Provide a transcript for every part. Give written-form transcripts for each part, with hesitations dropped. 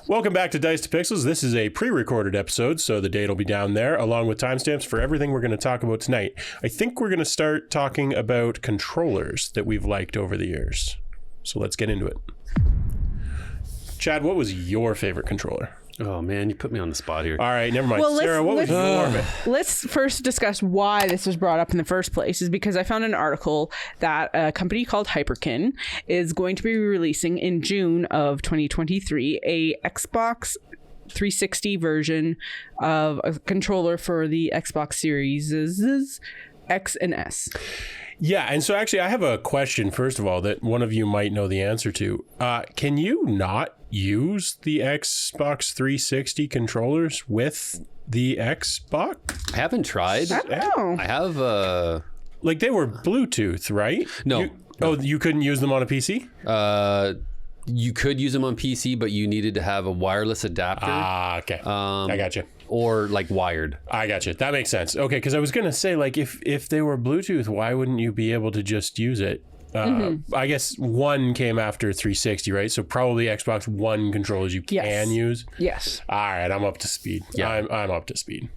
Welcome back to Dice to Pixels. This is a pre-recorded episode, so the date will be down there, along with timestamps for everything we're going to talk about tonight. I think we're going to start talking about controllers that we've liked over the years. So let's get into it. Chad, what was your favorite controller? Oh, man, you put me on the spot here. All right, never mind. Sarah, what was your Let's first discuss why this was brought up in the first place, is because I found an article that a company called Hyperkin is going to be releasing in June of 2023 a Xbox 360 version of a controller for the Xbox Series X and S. Yeah, and so actually I have a question, first of all, that one of you might know the answer to. Can you not use the Xbox 360 controllers with the Xbox? I haven't tried. I don't know. I have... Like, they were Bluetooth, right? No. Oh, you couldn't use them on a PC? You could use them on PC, but you needed to have a wireless adapter. Ah, okay. I got you. Or like wired. I got you. That makes sense. Okay, because I was going to say, like, if they were Bluetooth, why wouldn't you be able to just use it? I guess one came after 360, right? So probably Xbox One controllers you can use. Yes. All right, I'm up to speed. Yeah, I'm up to speed.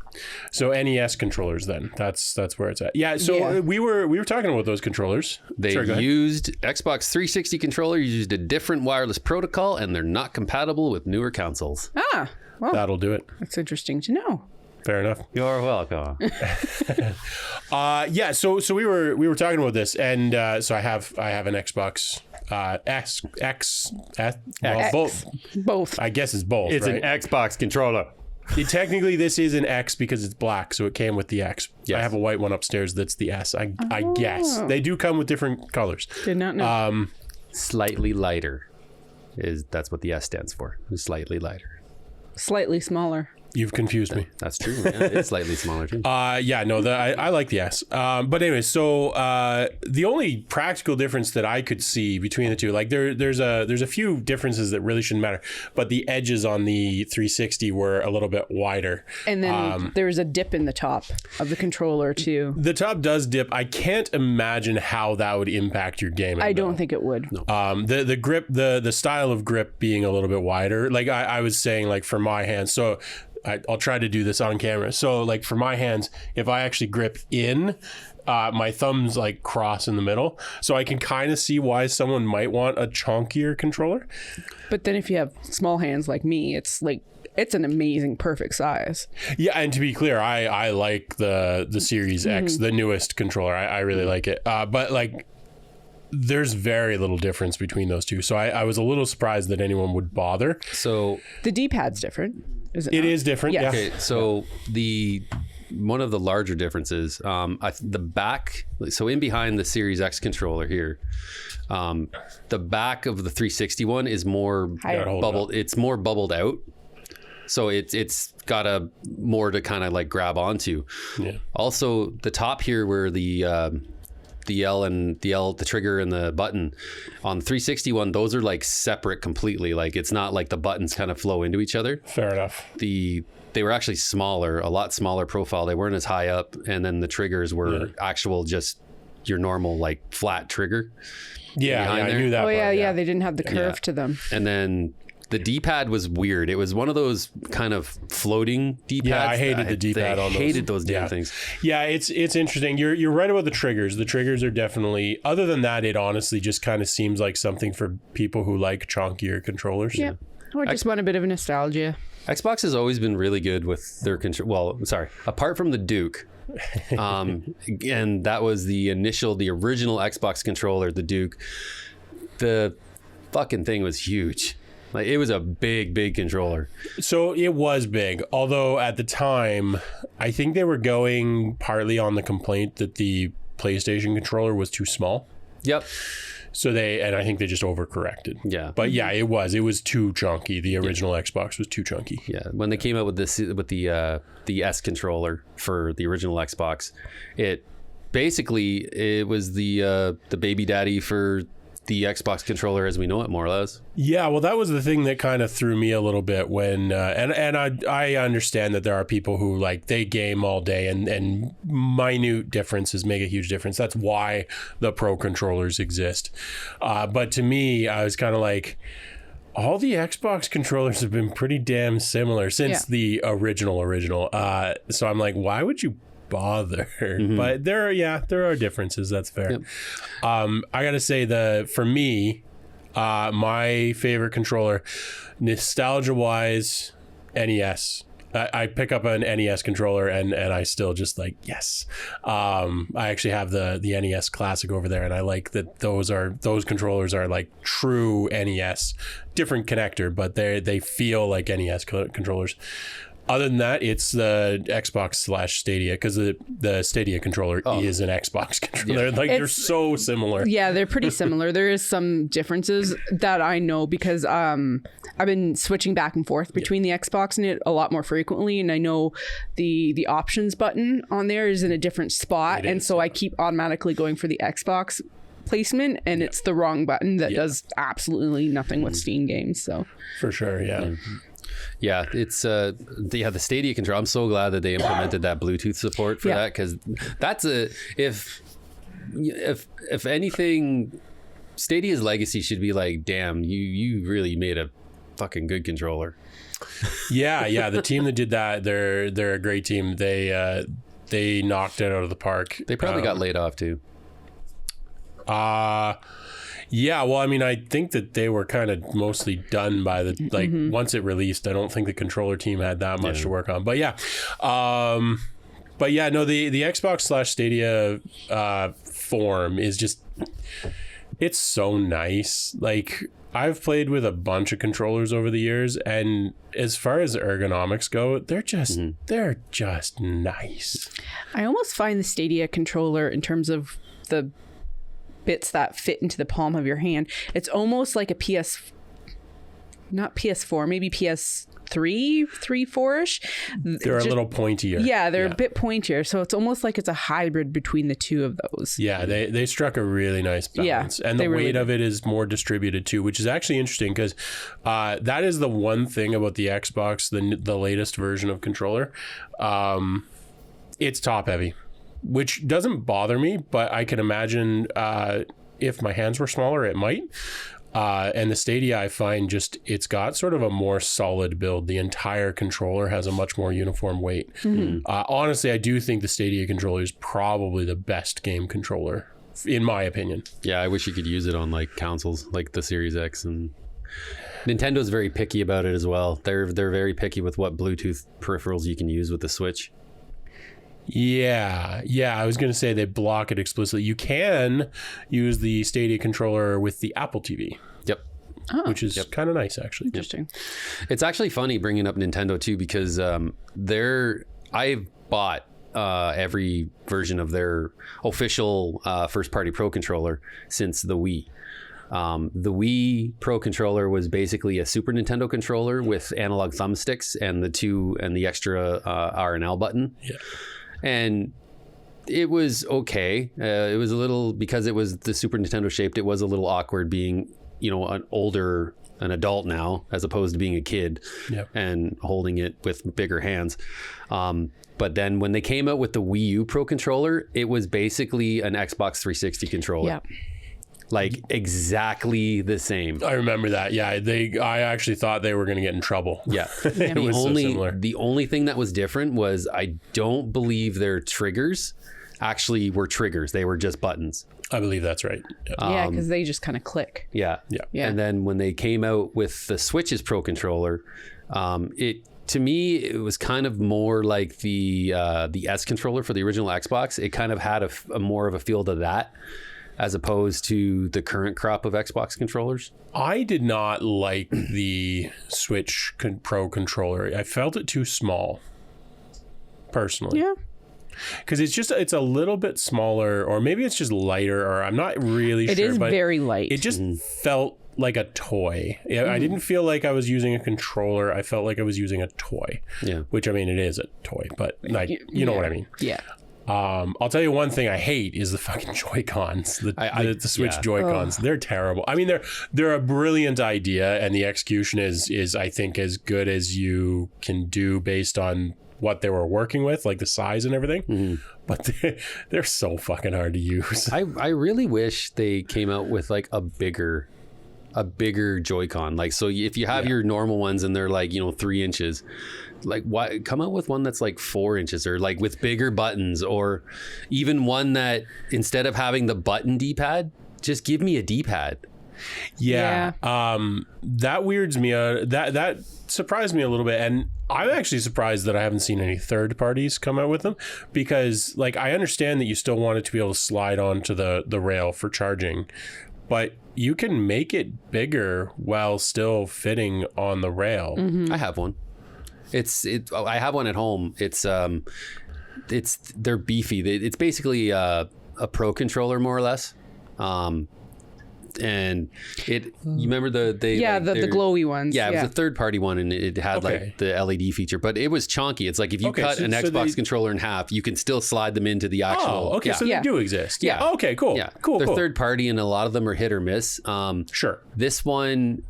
So NES controllers, then that's where it's at. Yeah. So we were talking about those controllers. They used Xbox 360 controller. Used a different wireless protocol, and they're not compatible with newer consoles. Ah, well, that'll do it. That's interesting to know. Fair enough. You're welcome. Yeah. So we were talking about this, and so I have an Xbox Both. I guess it's both. It's right? an Xbox controller. Technically, this is an X because it's black, so it came with the X. Yes. I have a white one upstairs that's the S. I guess they do come with different colors. Did not know. Slightly lighter. That's what the S stands for. Slightly lighter. Slightly smaller. You've confused me. That's true. Yeah, it's slightly smaller too. Yeah, no, I like the S. But anyway, so the only practical difference that I could see between the two, like there's a few differences that really shouldn't matter, but the edges on the 360 were a little bit wider. And then there's a dip in the top of the controller too. The top does dip. I can't imagine how that would impact your gaming. I don't think it would. No. The grip, the style of grip being a little bit wider, like I was saying, like for my hands, so I'll try to do this on camera. So like for my hands, if I actually grip in, my thumbs like cross in the middle. So I can kind of see why someone might want a chunkier controller. But then if you have small hands like me, it's an amazing, perfect size. Yeah, and to be clear, I like the Series X, the newest controller. I really like it. But like, there's very little difference between those two. So I was a little surprised that anyone would bother. So the D-pad's different. Is it? It is different. Yes. Yeah. Okay, so one of the larger differences, the back, so in behind the Series X controller here, the back of the 360 one is more bubbled. It's more bubbled out. So it's got a more to kind of like grab onto. Yeah. Also, the top here where the L and the trigger and the button on the 360 one, those are like separate completely. Like it's not like the buttons kind of flow into each other. Fair enough. They were actually smaller, a lot smaller profile. They weren't as high up, and then the triggers were actual just your normal like flat trigger. Yeah, I knew that. Oh part, yeah, they didn't have the curve to them. And then the D-pad was weird. It was one of those kind of floating D-pads. Yeah, I hated the D-pad on those. I hated those damn things. Yeah, it's interesting. You're right about the triggers. The triggers are definitely, other than that, it honestly just kind of seems like something for people who like chunkier controllers. Yeah. Or just want a bit of nostalgia. Xbox has always been really good with their control. Well, sorry, apart from the Duke. And that was the original Xbox controller, the Duke. The fucking thing was huge. Like it was a big controller. So it was big, although at the time, I think they were going partly on the complaint that the PlayStation controller was too small. Yep. So I think they just overcorrected. Yeah. But yeah, it was too chunky. The original Xbox was too chunky. Yeah. When they came out with the S controller for the original Xbox, it was the baby daddy for the Xbox controller as we know it, more or less. Yeah, well, that was the thing that kind of threw me a little bit when, and I understand that there are people who like they game all day and minute differences make a huge difference. That's why the Pro controllers exist. But to me, I was kind of like, all the Xbox controllers have been pretty damn similar since the original. So I'm like, why would you bother? But there are differences. That's fair. Yep. I gotta say for me, my favorite controller, nostalgia wise, NES. I pick up an NES controller and I still just like, yes. I actually have the NES Classic over there, and I like that those controllers are like true NES, different connector, but they feel like NES controllers. Other than that, it's the Xbox/Stadia, because the Stadia controller is an Xbox controller. Yeah. They're so similar. Yeah, they're pretty similar. There is some differences that I know because I've been switching back and forth between the Xbox and it a lot more frequently, and I know the options button on there is in a different spot, and so I keep automatically going for the Xbox placement, and it's the wrong button that does absolutely nothing with Steam games. So for sure, Yeah, it's the Stadia control. I'm so glad that they implemented that Bluetooth support for that, because that's if anything, Stadia's legacy should be like, damn, you really made a fucking good controller. Yeah. The team that did that, they're a great team. They knocked it out of the park. They probably got laid off too. Yeah, well, I mean, I think that they were kind of mostly done by the once it released. I don't think the controller team had that much to work on. But yeah, no, the Xbox/Stadia form is just, it's so nice. Like, I've played with a bunch of controllers over the years, and as far as ergonomics go, they're just nice. I almost find the Stadia controller, in terms of the bits that fit into the palm of your hand, it's almost like a not PS4, maybe PS3, 4-ish. They're a little pointier. Yeah, they're a bit pointier. So it's almost like it's a hybrid between the two of those. Yeah, they struck a really nice balance. And the weight of it is more distributed too, which is actually interesting, because that is the one thing about the Xbox, the latest version of controller. It's top heavy, which doesn't bother me, but I can imagine if my hands were smaller, it might. And the Stadia, I find it's got sort of a more solid build. The entire controller has a much more uniform weight. Honestly, I do think the Stadia controller is probably the best game controller, in my opinion. Yeah, I wish you could use it on like consoles like the Series X, and Nintendo's very picky about it as well. They're very picky with what Bluetooth peripherals you can use with the Switch. Yeah, I was going to say they block it explicitly. You can use the Stadia controller with the Apple TV. Yep. Which is kind of nice, actually. Interesting. It's actually funny bringing up Nintendo too, because I've bought every version of their official first-party Pro controller since the Wii. The Wii Pro controller was basically a Super Nintendo controller with analog thumbsticks and the extra R and L button. Yeah. And it was okay. It was a little, because it was the Super Nintendo shaped, it was a little awkward being, an adult now, as opposed to being a kid and holding it with bigger hands. But then when they came out with the Wii U Pro controller, it was basically an Xbox 360 controller. Yeah. Like exactly the same. I remember that. Yeah, I actually thought they were going to get in trouble. Yeah. The only thing that was different was, I don't believe their triggers actually were triggers. They were just buttons. I believe that's right. Yeah, because they just kind of click. Yeah. And then when they came out with the Switch's Pro controller, to me, it was kind of more like the S controller for the original Xbox. It kind of had a more of a feel to that, as opposed to the current crop of Xbox controllers. I did not like the Switch Pro controller. I felt it too small, personally. Yeah. Because it's a little bit smaller, or maybe it's just lighter, or I'm not really sure. It is very light. It just felt like a toy. I didn't feel like I was using a controller. I felt like I was using a toy. Yeah. Which, I mean, it is a toy, but you know what I mean. Yeah. I'll tell you one thing I hate is the fucking Joy-Cons, the Switch Joy-Cons. They're terrible. I mean, they're a brilliant idea, and the execution is I think as good as you can do based on what they were working with, like the size and everything. But they're so fucking hard to use. I really wish they came out with like a bigger a bigger Joy-Con. Like, so if you have your normal ones and they're like, 3 inches, like, why come out with one that's like 4 inches, or like with bigger buttons, or even one that instead of having the button D-pad, just give me a D-pad. Yeah. That weirds me out. That surprised me a little bit. And I'm actually surprised that I haven't seen any third parties come out with them, because like, I understand that you still want it to be able to slide onto the rail for charging, but you can make it bigger while still fitting on the rail. I have one. I have one at home. They're beefy. It's basically a Pro controller, more or less. And you remember the glowy ones. Yeah, it was a third party one, and it had like the LED feature, but it was chonky. It's like if you cut an Xbox controller in half, you can still slide them into the actual. So they do exist. Yeah. Okay. Cool. Yeah. Cool. They're third party, and a lot of them are hit or miss. Sure. This one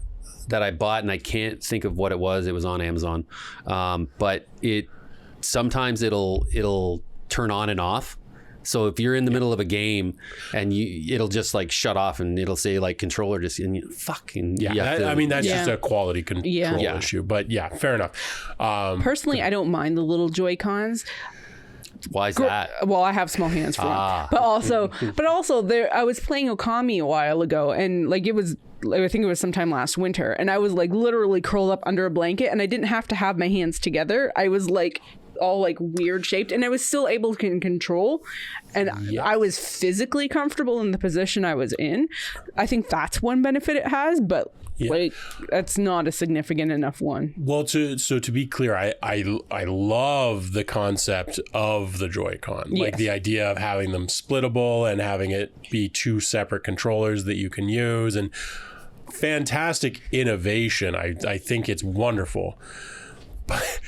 that I bought, and I can't think of what it was. It was on Amazon, but sometimes it'll turn on and off. So if you're in the middle of a game and it'll just like shut off, and it'll say like controller just, and you fucking that's just a quality control issue. But yeah, fair enough. Personally, I don't mind the little Joy-Cons. Why is that? Well, I have small hands for them. But also there, I was playing Okami a while ago, and like I think it was sometime last winter, and I was like literally curled up under a blanket, and I didn't have to have my hands together. I was like all like weird shaped, and I was still able to control, and I was physically comfortable in the position I was in. I think that's one benefit it has, but like that's not a significant enough one. Well, to be clear, I love the concept of the Joy-Con, like the idea of having them splittable and having it be 2 separate controllers that you can use, and fantastic innovation. I think it's wonderful, but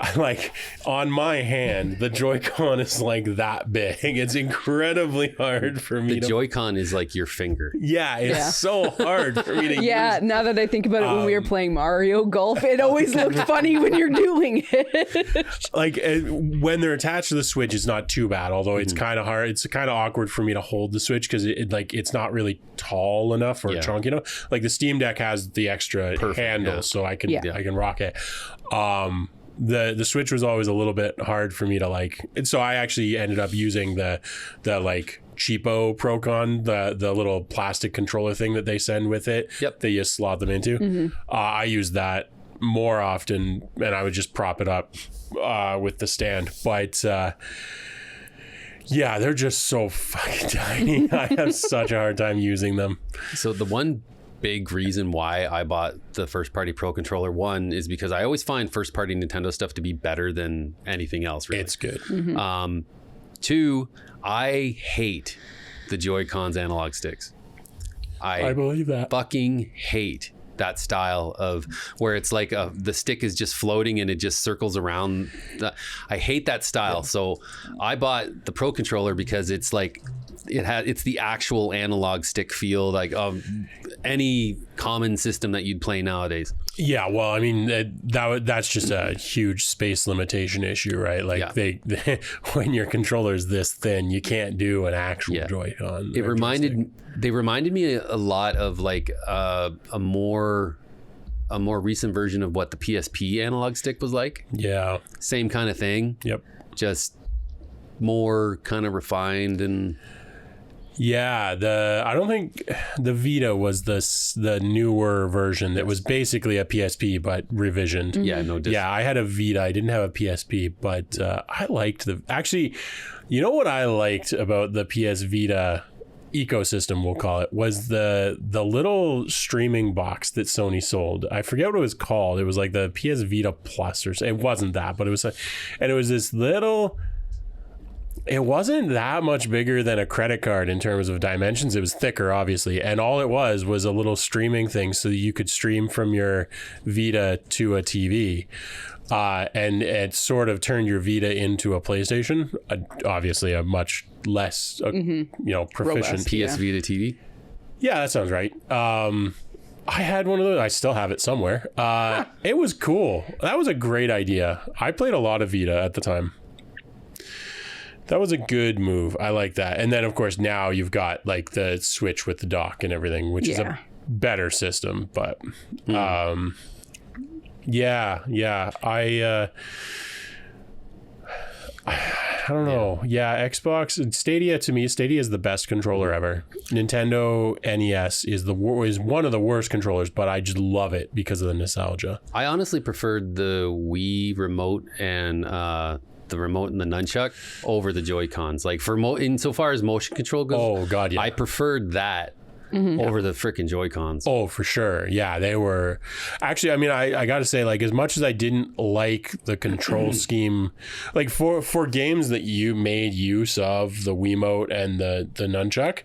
I like, on my hand, the Joy-Con is like that big. It's incredibly hard for me. The Joy-Con is like your finger. Yeah, it's so hard for me to use. Yeah, now that I think about it, when we were playing Mario Golf, it always looked funny when you're doing it. Like when they're attached to the Switch, it's not too bad. Although it's kind of hard. It's kind of awkward for me to hold the Switch because it's not really tall enough or chunky enough. Like the Steam Deck has the extra handle, so I can rock it. The Switch was always a little bit hard for me to like, and so I actually ended up using the like cheapo Procon, the little plastic controller thing that they send with it. Yep. That you slot them into. I use that more often, and I would just prop it up with the stand. But yeah, they're just so fucking tiny. I have such a hard time using them. So the one big reason why I bought the first party Pro controller, one is because I always find first party Nintendo stuff to be better than anything else, really. It's good. Two, I hate the Joy-Cons analog sticks. I believe that. Fucking hate that style of where it's like the stick is just floating and it just circles around. I hate that style. So I bought the Pro controller because it's like it's the actual analog stick feel, like any common system that you'd play nowadays. Yeah, well, I mean that's just a huge space limitation issue, right? Like they when your controller is this thin, you can't do an actual Joy-Con. They reminded me a lot of like a more recent version of what the PSP analog stick was like. Yeah, same kind of thing. Yep, just more kind of refined and. Yeah, I don't think the Vita was the newer version that was basically a PSP but revisioned. Yeah, no. Yeah, I had a Vita. I didn't have a PSP, but I liked actually, you know what I liked about the PS Vita ecosystem, we'll call it, was the little streaming box that Sony sold. I forget what it was called. It was like the PS Vita Plus or something. It wasn't that, but it was and it was this little. It wasn't that much bigger than a credit card in terms of dimensions. It was thicker, obviously. And all it was a little streaming thing so that you could stream from your Vita to a TV. And it sort of turned your Vita into a PlayStation. Obviously, a much less, proficient robust, PS Vita TV. Yeah, that sounds right. I had one of those. I still have it somewhere. It was cool. That was a great idea. I played a lot of Vita at the time. That was a good move. I like that. And then, of course, now you've got like the Switch with the dock and everything, which is a better system, but I don't know. Yeah, Xbox Stadia, to me, Stadia is the best controller ever. Nintendo NES is one of the worst controllers, but I just love it because of the nostalgia. I honestly preferred the Wii remote and the remote and the nunchuck over the Joy-Cons. Like insofar as motion control goes, Oh God, yeah. I preferred that over the freaking Joy-Cons. Oh, for sure. Yeah, they were actually, I mean, I gotta say, like, as much as I didn't like the control scheme, like for games that you made use of the Wiimote and the nunchuck,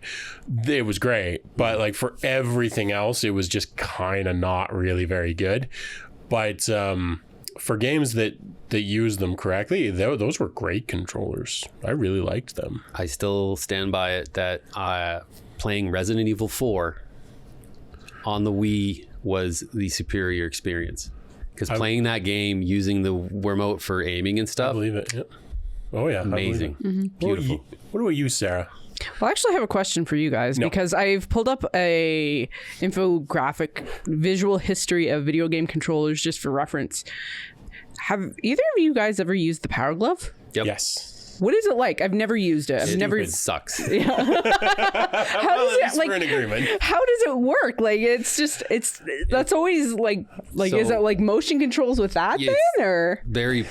it was great. But like for everything else, it was just kind of not really very good. But for games that use them correctly, those were great controllers. I really liked them. I still stand by it that playing Resident Evil 4 on the Wii was the superior experience. Because playing that game using the remote for aiming and I stuff, believe it. Yep. Oh yeah, amazing. Beautiful. What about you, Sarah? Well, I actually have a question for you guys because I've pulled up a infographic visual history of video game controllers just for reference. Have either of you guys ever used the Power Glove? Yep. Yes. What is it like? I've never used it. It sucks. How does it like? We're in agreement. How does it work? Like that's always like So- is it like motion controls with that Yeah, then or? Very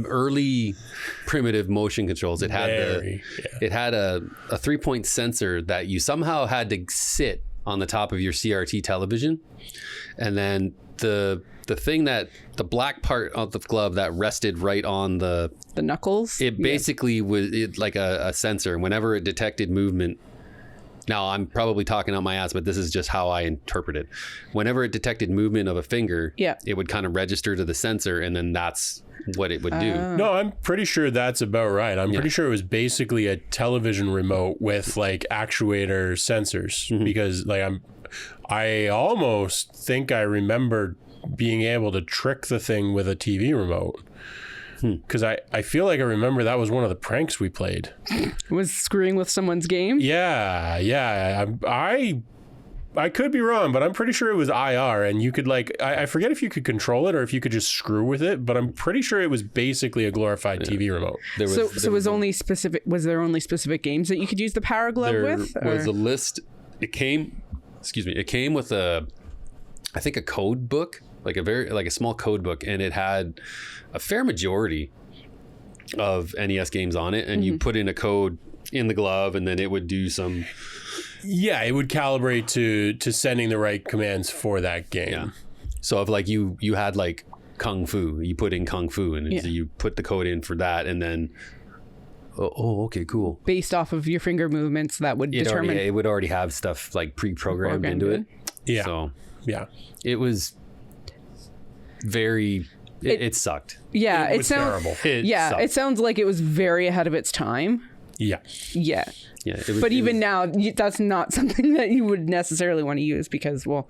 early primitive motion controls. It had it had a 3-point sensor that you somehow had to sit on the top of your CRT television, and then the thing that the black part of the glove that rested right on the knuckles. It basically was like a sensor, and whenever it detected movement. Now, I'm probably talking out my ass, but this is just how I interpret it. Whenever it detected movement of a finger, it would kind of register to the sensor, and then that's what it would do. No, I'm pretty sure that's about right. I'm pretty sure it was basically a television remote with like actuator sensors because like I almost think I remember being able to trick the thing with a TV remote. Because I feel like I remember that was one of the pranks we played. Was screwing with someone's game? Yeah. I could be wrong, but I'm pretty sure it was IR, and you could like I forget if you could control it or if you could just screw with it, but I'm pretty sure it was basically a glorified TV remote. Was there only specific games that you could use the Power Glove with? There was a list. It came with I think a code book, like a small code book, and it had a fair majority of NES games on it, and you put in a code in the glove, and then it would do some. Yeah, it would calibrate to sending the right commands for that game. Yeah. So if like you had like Kung Fu, you put in Kung Fu, and so you put the code in for that, and then okay, cool. Based off of your finger movements, that would determine. It would already have stuff like pre-programmed into it. Yeah. So yeah, it was very. It sucked. Yeah, it sounds terrible. Sucked. It sounds like it was very ahead of its time. Yeah. Yeah. Yeah, but even now, that's not something that you would necessarily want to use because, well,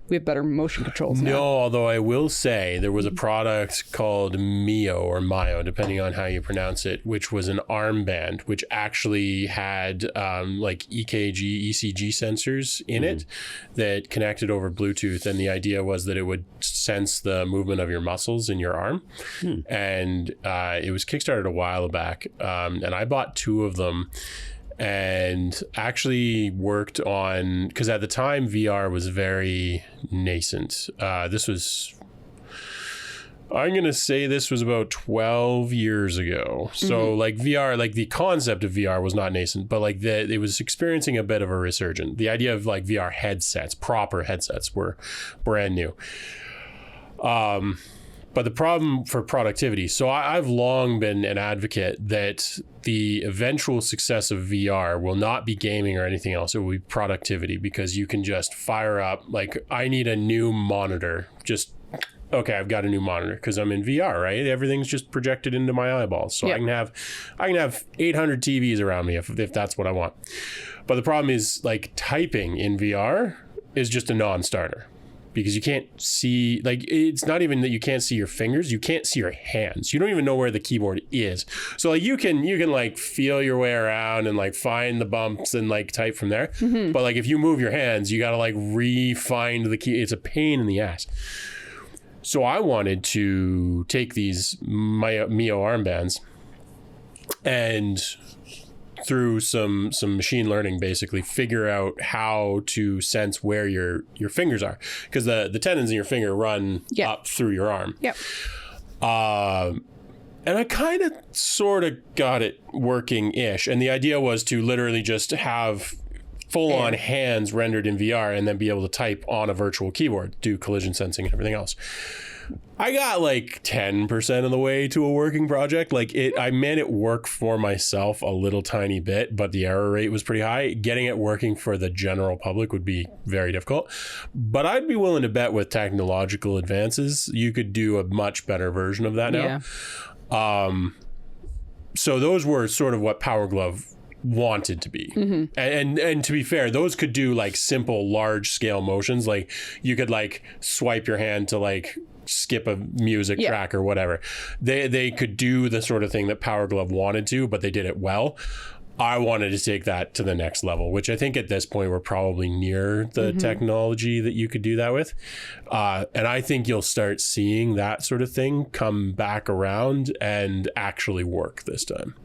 we have better motion controls now. No, although I will say there was a product called Mio or Mio, depending on how you pronounce it, which was an armband, which actually had like EKG, ECG sensors in it that connected over Bluetooth. And the idea was that it would sense the movement of your muscles in your arm. And it was Kickstarted a while back. And I bought 2 of them. And actually worked on, because at the time VR was very nascent. This was, I'm going to say this was about 12 years ago. So like VR, like the concept of VR was not nascent, but like it was experiencing a bit of a resurgence. The idea of like VR headsets, proper headsets were brand new. But the problem for productivity, so I've long been an advocate that the eventual success of VR will not be gaming or anything else. It will be productivity, because you can just fire up, like, I need a new monitor. Just, okay, I've got a new monitor because I'm in VR, right? Everything's just projected into my eyeballs. So I can have 800 TVs around me if that's what I want. But the problem is, like, typing in VR is just a non-starter. because you can't see, like, it's not even that you can't see your fingers, you can't see your hands. You don't even know where the keyboard is. So like you can like feel your way around and like find the bumps and like type from there. But like if you move your hands, you got to like re-find the key. It's a pain in the ass. So I wanted to take these Mio armbands and through some machine learning, basically figure out how to sense where your fingers are, because the tendons in your finger run up through your arm. Yep. And I kind of sort of got it working-ish. And the idea was to literally just have full-on hands rendered in VR and then be able to type on a virtual keyboard, do collision sensing and everything else. I got like 10% of the way to a working project. Like I made it work for myself a little tiny bit, but the error rate was pretty high. Getting it working for the general public would be very difficult. But I'd be willing to bet with technological advances, you could do a much better version of that now. Yeah. So those were sort of what Power Glove wanted to be. And to be fair, those could do like simple large scale motions. Like you could like swipe your hand to like skip a music track or whatever. They could do the sort of thing that Power Glove wanted to, but they did it well. I wanted to take that to the next level, which I think at this point we're probably near the technology that you could do that with. And I think you'll start seeing that sort of thing come back around and actually work this time.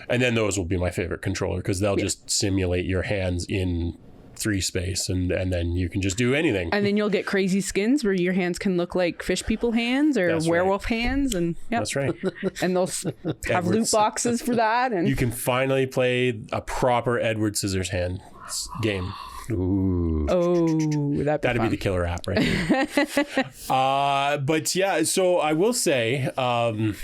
And then those will be my favorite controller, because they'll just simulate your hands in 3 space and then you can just do anything. And then you'll get crazy skins where your hands can look like fish people hands or werewolf hands. And that's right. And they'll have loot boxes for that. And you can finally play a proper Edward Scissorhands game. Ooh. Oh, that'd be the killer app, right? But yeah, so I will say, the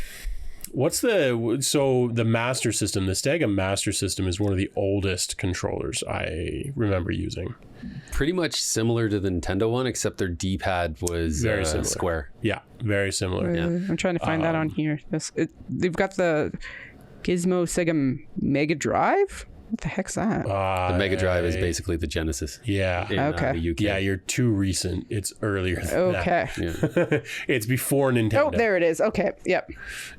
Master System, the Stega Master System is one of the oldest controllers I remember using. Pretty much similar to the Nintendo one, except their D-pad was very similar. Square. Yeah, very similar. I'm trying to find that on here. They've got the Gizmo Sega Mega Drive. What the heck's that? The Mega Drive is basically the Genesis. Yeah. In, okay. The UK. Yeah, you're too recent. It's earlier than okay. that. Yeah. It's before Nintendo. Oh, there it is. Okay. Yep.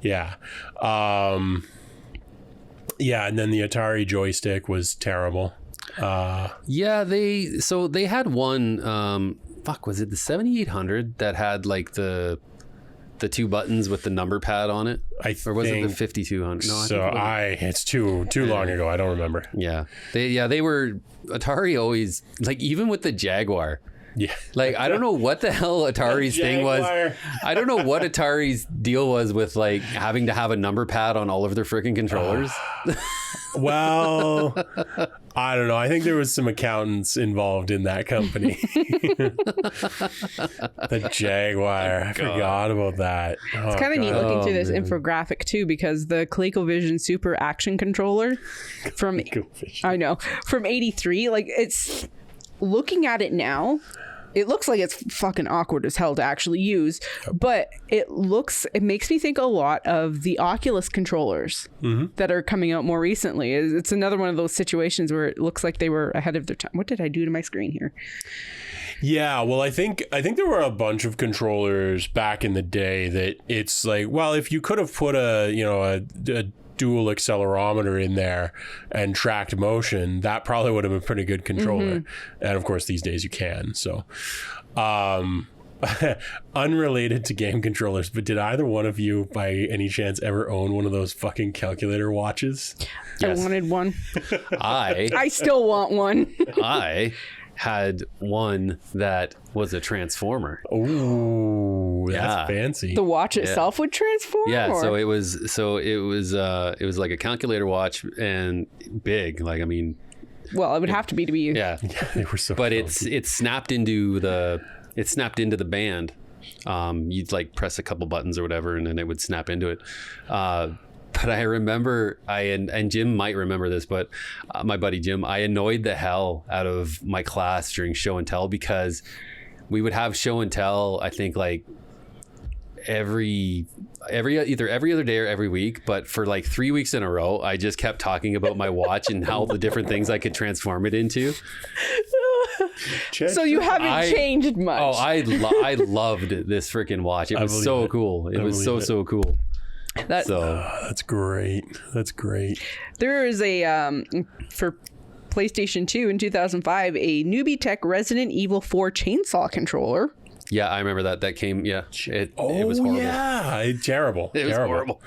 Yeah. Yeah, and then the Atari joystick was terrible. Yeah, they had one, was it the 7800 that had like the 2 buttons with the number pad on it? Or was it the 5200? No, it's too long ago. I don't remember. Yeah. They were Atari always, like, even with the Jaguar. Yeah. Like, I don't know what the hell Atari's thing was. I don't know what Atari's deal was with like having to have a number pad on all of their freaking controllers. Well, I don't know. I think there was some accountants involved in that company. The Jaguar. I forgot about that. It's kind of neat looking through this infographic too, because the ColecoVision Super Action Controller from 83, like, it's looking at it now, it looks like it's fucking awkward as hell to actually use, but it makes me think a lot of the Oculus controllers that are coming out more recently. It's another one of those situations where it looks like they were ahead of their time. What did I do to my screen here? Yeah, well, I think there were a bunch of controllers back in the day that it's like, well, if you could have put a dual accelerometer in there and tracked motion, that probably would have been a pretty good controller. And of course these days you can. So unrelated to game controllers, but did either one of you by any chance ever own one of those fucking calculator watches? Yes. I wanted one. I still want one. I had one that was a transformer. Oh, that's fancy. The watch itself would transform? Yeah, or? it was like a calculator watch and big. Like, I mean, well, it would have to be yeah. They were so but cozy. it snapped into the band. You'd like press a couple buttons or whatever, and then it would snap into it. But I remember, and Jim might remember this, but my buddy Jim, I annoyed the hell out of my class during show and tell, because we would have show and tell, I think, like either every other day or every week, but for like 3 weeks in a row, I just kept talking about my watch and how the different things I could transform it into. So you haven't changed much. Oh, I loved this freaking watch. It was so cool. It was so cool. That's great. That's great. There is a for PlayStation 2 in 2005 a Newbie Tech Resident Evil 4 chainsaw controller. Yeah, I remember that. That came. Yeah, it was horrible. Yeah, terrible. It was horrible.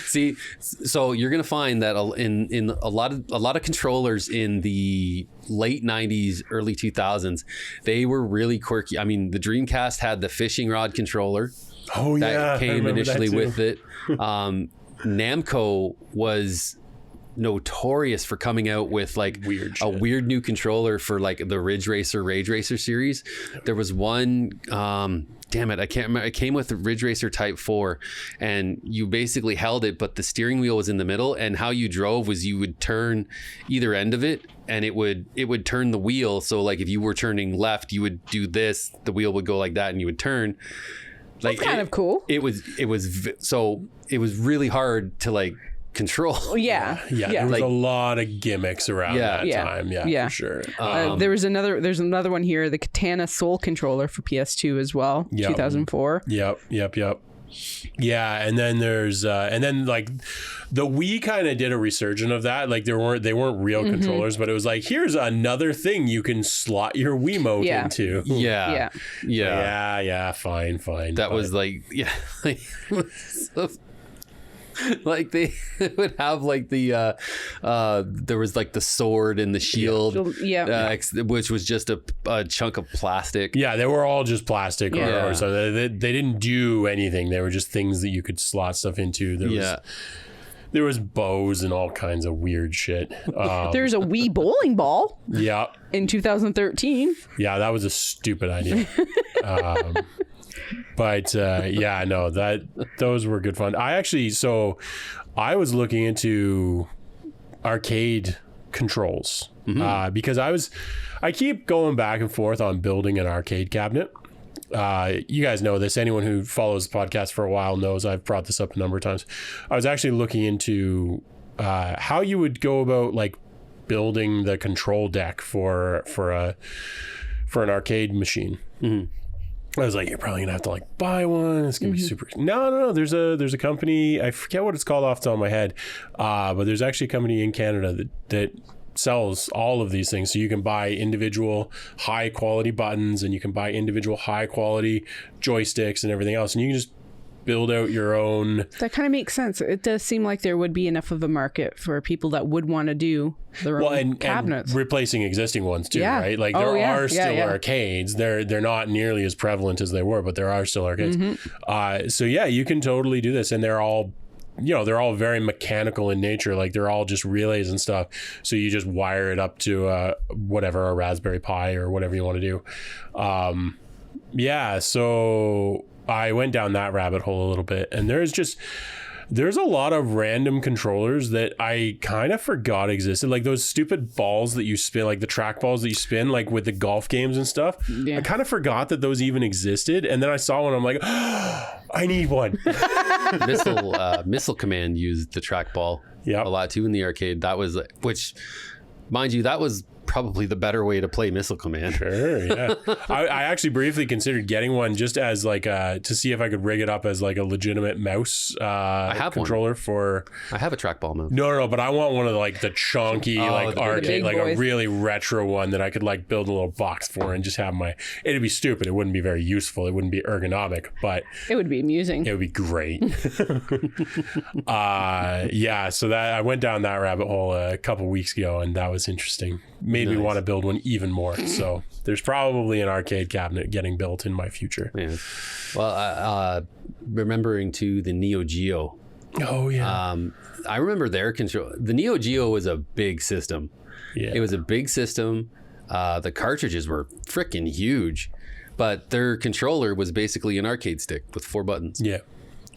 See, so you're gonna find that in a lot of controllers in the late 90s, early 2000s, they were really quirky. I mean, the Dreamcast had the fishing rod controller. Oh that came initially with it. Namco was notorious for coming out with like weird new controller for like the Ridge Racer series. There was one, damn it, I can't remember. It came with the Ridge Racer Type 4, and you basically held it, but the steering wheel was in the middle, and how you drove was you would turn either end of it, and it would turn the wheel. So like if you were turning left, you would do this, the wheel would go like that, and you would turn. Like, that's kind of cool. It was really hard to like control. Yeah. There was a lot of gimmicks around that time. Yeah, for sure. There's another one here, the Katana Soul controller for PS2 as well, 2004. Yep. Yeah, and then there's like the Wii kind of did a resurgence of that. Like they weren't real controllers, but it was like, here's another thing you can slot your Wiimote into. Yeah. Fine. That was like, like they would have like the there was like the sword and the shield, which was just a chunk of plastic. Yeah, they were all just plastic, or so they didn't do anything. They were just things that you could slot stuff into. There was bows and all kinds of weird shit. There's a Wii bowling ball. Yeah. In 2013. Yeah, that was a stupid idea. But those were good fun. I was looking into arcade controls because I keep going back and forth on building an arcade cabinet. You guys know this. Anyone who follows the podcast for a while knows I've brought this up a number of times. I was actually looking into how you would go about like building the control deck for an arcade machine. Mm-hmm. I was like, you're probably gonna have to like buy one. It's gonna be super. No. There's a company. I forget what it's called off the top of my head, but there's actually a company in Canada that sells all of these things. So you can buy individual high quality buttons, and you can buy individual high quality joysticks and everything else, and you can just build out your own. That kind of makes sense. It does seem like there would be enough of a market for people that would want to do their own cabinets. And replacing existing ones too, right? Like there are still arcades. They're not nearly as prevalent as they were, but there are still arcades. So you can totally do this, and they're all very mechanical in nature. Like they're all just relays and stuff. So you just wire it up to a Raspberry Pi or whatever you want to do. So I went down that rabbit hole a little bit, and there's a lot of random controllers that I kind of forgot existed. Like those stupid balls that you spin, like the track balls that you spin, like with the golf games and stuff. Yeah. I kind of forgot that those even existed. And then I saw one, I'm like, I need one. Missile Command used the trackball a lot too in the arcade. That was, which, mind you, that was probably the better way to play Missile Command. Sure, yeah. I actually briefly considered getting one just as like to see if I could rig it up as like a legitimate mouse controller for. I have a trackball mouse. No, but I want one of like the chunky arcade, like a really retro one that I could like build a little box for and just have it'd be stupid. It wouldn't be very useful. It wouldn't be ergonomic, but it would be amusing. It would be great. So that I went down that rabbit hole a couple weeks ago, and that was interesting. Made me want to build one even more. So there's probably an arcade cabinet getting built in my future. Yeah. Well, remembering too the Neo Geo. Oh yeah. I remember their control. The Neo Geo was a big system. Yeah. It was a big system. The cartridges were freaking huge, but their controller was basically an arcade stick with 4 buttons. Yeah.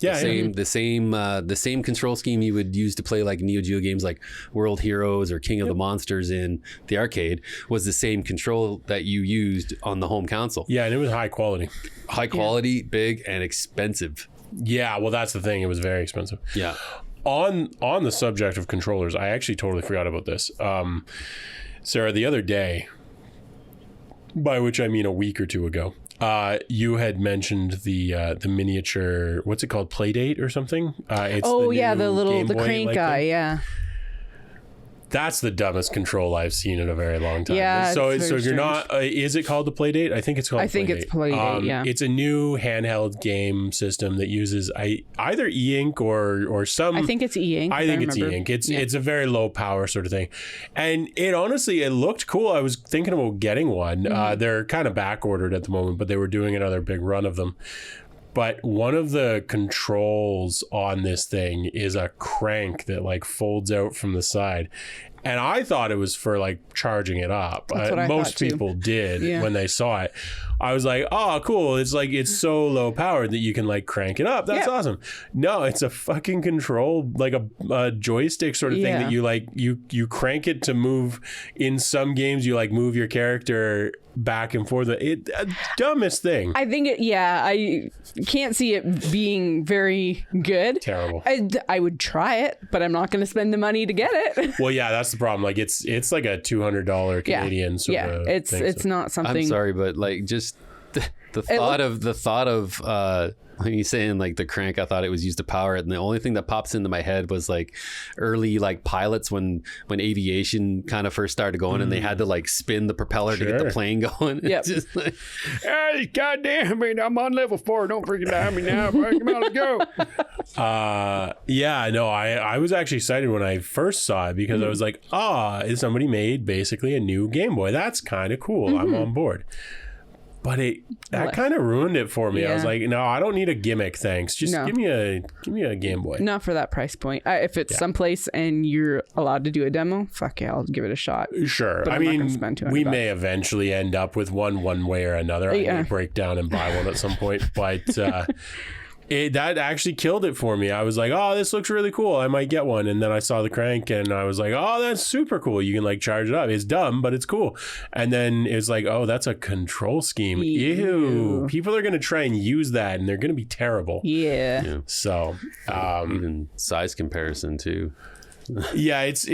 The same control scheme you would use to play like Neo Geo games like World Heroes or King of the Monsters in the arcade was the same control that you used on the home console. Yeah, and it was high quality. Big, and expensive. Yeah, well, that's the thing. It was very expensive. Yeah. On the subject of controllers, I actually totally forgot about this. Sarah, the other day, by which I mean a week or two ago, you had mentioned the miniature, what's it called, Playdate or something? It's Oh the yeah, new Game the Boy crank like guy. thing. Yeah. That's the dumbest control I've seen in a very long time. Yeah, So it's if very you're not, is it called the Playdate? I think it's called. I think it's Playdate, yeah. It's a new handheld game system that uses either e-ink or some. I think it's e-ink. I think it's e-ink. It's a very low power sort of thing, and it looked cool. I was thinking about getting one. They're kind of back ordered at the moment, but they were doing another big run of them. But one of the controls on this thing is a crank that like folds out from the side. And I thought it was for like charging it up. That's what I Most thought, too. people did Yeah. when they saw it. I was like, oh, cool. It's like, it's so low powered that you can like crank it up. That's Yeah. awesome. No, it's a fucking control, like a joystick sort of thing Yeah. that you like, you crank it to move. In some games, you like move your character back and forth. Dumbest thing. I think I can't see it being very good. Terrible. I would try it, but I'm not going to spend the money to get it. Well, yeah, that's the problem. Like it's like a $200 Canadian sort of thing. It's not something. I'm sorry, but like just the thought of when you saying like the crank, I thought it was used to power it, and the only thing that pops into my head was like early like pilots when aviation kind of first started going, and they had to like spin the propeller to get the Sure. plane going. Yep. It's just like, hey, goddamn it, I'm on level 4. Don't freaking die me now. Come on, let's go. Yeah, no, I was actually excited when I first saw it because I was like, somebody made basically a new Game Boy. That's kind of cool. I'm on board. But that kind of ruined it for me. I was Yeah. like, no, I don't need a gimmick, thanks. Just No. give me a Game Boy. Not for that price point. If it's someplace and you're allowed to do a demo, fuck yeah, I'll give it a shot. Sure. But I I'm not gonna mean, spend $200 we may eventually end up with one way or another. I Yeah. may break down and buy one at some point, but that actually killed it for me. I was like, oh, this looks really cool. I might get one. And then I saw the crank and I was like, oh, that's super cool. You can like charge it up. It's dumb, but it's cool. And then it's like, oh, that's a control scheme. Ew. People are going to try and use that and they're going to be terrible. Yeah. So, Even size comparison too. yeah, it's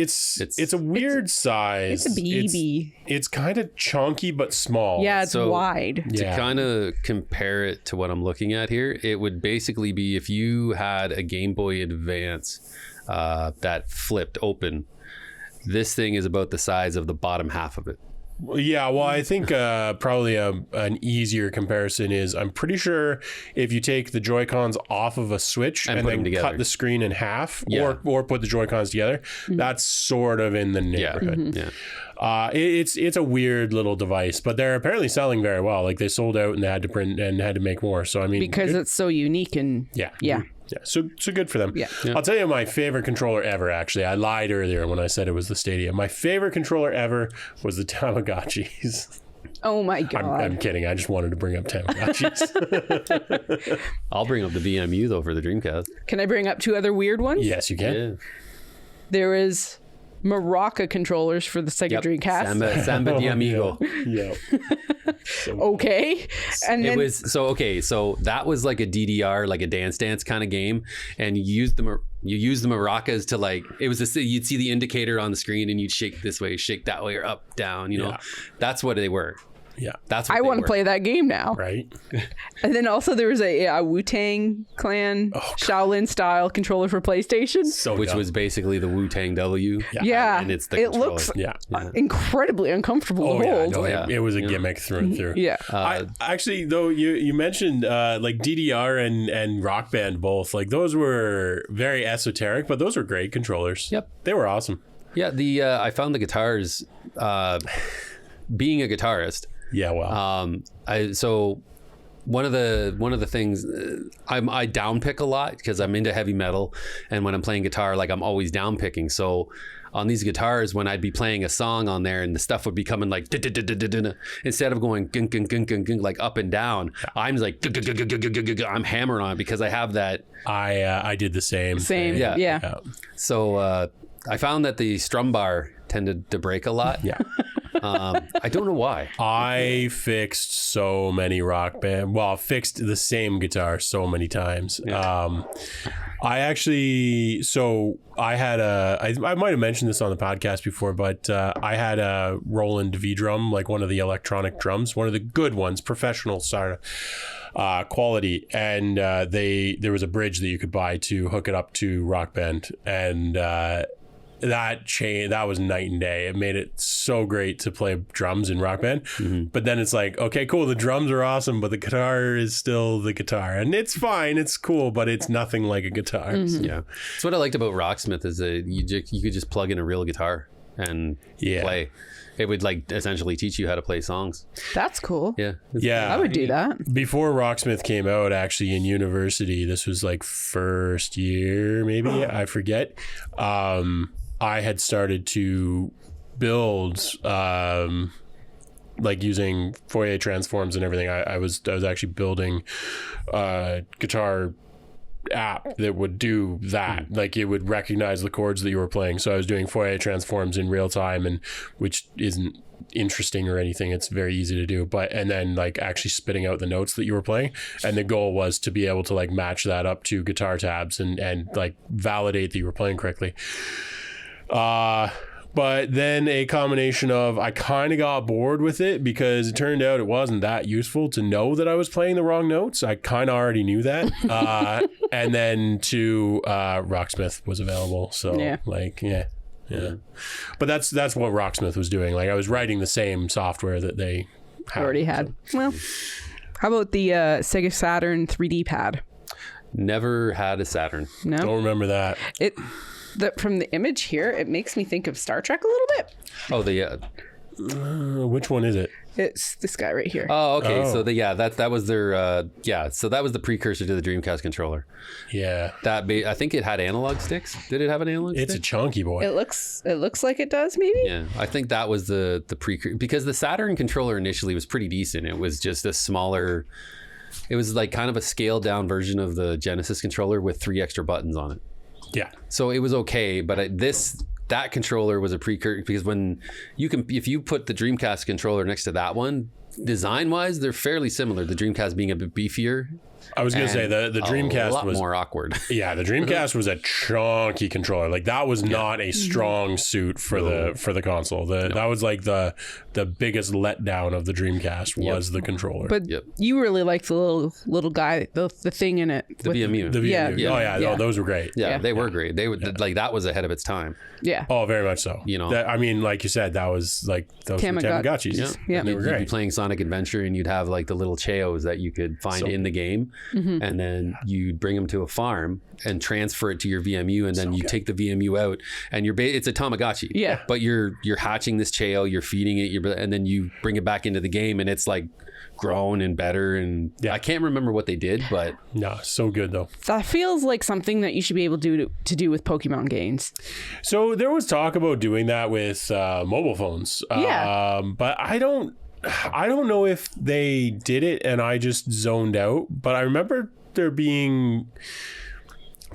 a weird size. It's a BB. It's kind of chunky but small. Yeah, it's So- wide. Yeah. To kind of compare it to what I'm looking at here, it would basically be if you had a Game Boy Advance that flipped open. This thing is about the size of the bottom half of it. Yeah, well, I think probably an easier comparison is I'm pretty sure if you take the Joy-Cons off of a Switch And and put them then together. cut the screen in half Yeah. or put the Joy-Cons together, that's sort of in the neighborhood. Yeah. It's a weird little device, but they're apparently selling very well. Like they sold out and they had to print and had to make more. So I mean, Because good. it's so unique and Yeah. yeah. Yeah, so good for them. Yeah. I'll tell you my favorite controller ever, actually. I lied earlier when I said it was the Stadia. My favorite controller ever was the Tamagotchis. Oh my god. I'm kidding. I just wanted to bring up Tamagotchis. I'll bring up the VMU though for the Dreamcast. Can I bring up 2 other weird ones? Yes, you can. Yeah. There is Maraca controllers for the Sega Dreamcast. Samba de Amigo. Yeah. Okay. And It then was so that was like a DDR, like a Dance Dance kind of game, and you used the maracas to like, it was you'd see the indicator on the screen and you'd shake this way, shake that way, or up, down. Yeah. That's what they were. Yeah. That's what I they want to were. play that game now. Right? And then also there was a Wu-Tang Clan Shaolin style controller for PlayStation. So Which dumb. was basically the Wu-Tang W. Yeah. And it's the it controller. looks Yeah. incredibly uncomfortable Oh, to yeah. hold. No, Yeah. it was a Yeah. gimmick through and through. Yeah. Actually, though, you mentioned like DDR and Rock Band both. Like those were very esoteric, but those were great controllers. Yep. They were awesome. Yeah, I found the guitars, being a guitarist. Yeah, well. So one of the things I down pick a lot because I'm into heavy metal, and when I'm playing guitar, like I'm always down picking. So on these guitars, when I'd be playing a song on there and the stuff would be coming like instead of going gunk, gunk, gunk, gunk, gunk, like up and down, I'm like I'm hammering on it because I have that. I did the same. Same. thing. Yeah. So I found that the strum bar tended to break a lot. Yeah. I don't know why. I fixed so many Rock Band. Well, fixed the same guitar so many times. Yeah. I actually, so I had I might have mentioned this on the podcast before, but I had a Roland V drum, like one of the electronic drums, one of the good ones, professional sort of quality. And there was a bridge that you could buy to hook it up to Rock Band. And that was night and day. It made it so great to play drums in Rock Band. But then it's like, okay, cool, the drums are awesome, but the guitar is still the guitar, and it's fine, it's cool, but it's nothing like a guitar. So. Yeah, that's what I liked about Rocksmith is that you could just plug in a real guitar and play. It would like essentially teach you how to play songs. That's cool. Yeah, I would do that. Before Rocksmith came out, actually in university, this was like first year, maybe, I forget. I had started to build, like using Fourier transforms and everything. I was actually building a guitar app that would do that. Like it would recognize the chords that you were playing. So I was doing Fourier transforms in real time, and which isn't interesting or anything. It's very easy to do, and then like actually spitting out the notes that you were playing. And the goal was to be able to like match that up to guitar tabs and like validate that you were playing correctly. But then a combination of, I kind of got bored with it because it turned out it wasn't that useful to know that I was playing the wrong notes. I kind of already knew that. And then Rocksmith was available. So yeah. But that's what Rocksmith was doing. Like I was writing the same software that they already had. So. Well, how about the Sega Saturn 3D pad? Never had a Saturn. No, don't remember that. From the image here, it makes me think of Star Trek a little bit. Oh, which one is it? It's this guy right here. Oh, okay. Oh. So that was their So that was the precursor to the Dreamcast controller. Yeah. I think it had analog sticks. Did it have an analog stick? It's a chunky boy. It looks like it does, maybe. Yeah, I think that was the precursor, because the Saturn controller initially was pretty decent. It was just a smaller. It was like kind of a scaled down version of the Genesis controller with 3 extra buttons on it. Yeah. So it was okay, but that controller was a precursor, because if you put the Dreamcast controller next to that one, design wise, they're fairly similar. The Dreamcast being a bit beefier. I was going to say the Dreamcast a lot was more awkward. Yeah, the Dreamcast was a chunky controller. Like that was not a strong suit for the console. That was like the biggest letdown of the Dreamcast was the controller. But you really liked the little guy, the thing in it. The VMU. The VMU. Yeah. Oh yeah, no, those were great. Yeah, they were great. They would like that was ahead of its time. Yeah. Oh, very much so. You know, I mean, like you said, that was like those Tamagotchis. Yeah. They were you'd great. be playing Sonic Adventure, and you'd have like the little Cheos that you could find in the game, and then you'd bring them to a farm and transfer it to your VMU, and then you take the VMU out, and it's a Tamagotchi. Yeah. But you're hatching this Cheo, you're feeding it, and then you bring it back into the game, and it's like grown and better. And I can't remember what they did, but no, so good though. That feels like something that you should be able to do with Pokemon games. So there was talk about doing that with mobile phones. But I don't know if they did it and I just zoned out, but I remember there being,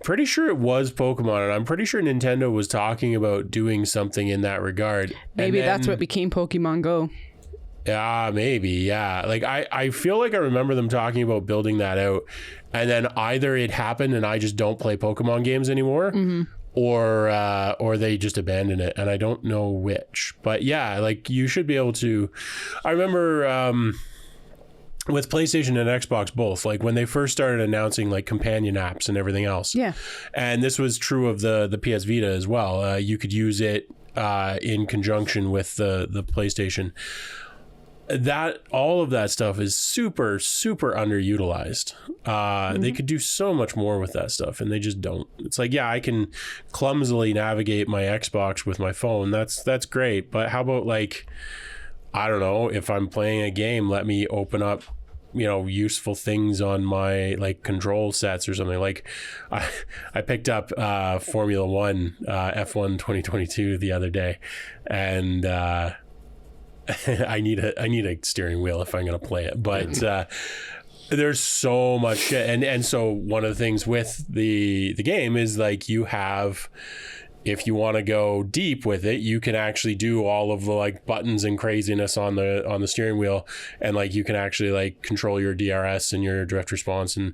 pretty sure it was Pokemon, and I'm pretty sure Nintendo was talking about doing something in that regard. Maybe that's what became Pokemon Go. Yeah, maybe. Yeah. Like I feel like I remember them talking about building that out, and then either it happened and I just don't play Pokemon games anymore, or they just abandon it, and I don't know which. But yeah, like you should be able to. I remember with PlayStation and Xbox both, like when they first started announcing like companion apps and everything else. Yeah. And this was true of the PS Vita as well. You could use it in conjunction with the PlayStation. That all of that stuff is super underutilized. They could do so much more with that stuff, and they just don't. It's like, yeah, I can clumsily navigate my Xbox with my phone. That's great, but how about like, I don't know, if I'm playing a game, let me open up, useful things on my like control sets or something. Like I picked up Formula One F1 2022 the other day, and I need a steering wheel if I'm going to play it. But there's so much shit. And so one of the things with the game is like you have if you want to go deep with it, you can actually do all of the like buttons and craziness on the steering wheel, and like you can actually like control your DRS and your drift response and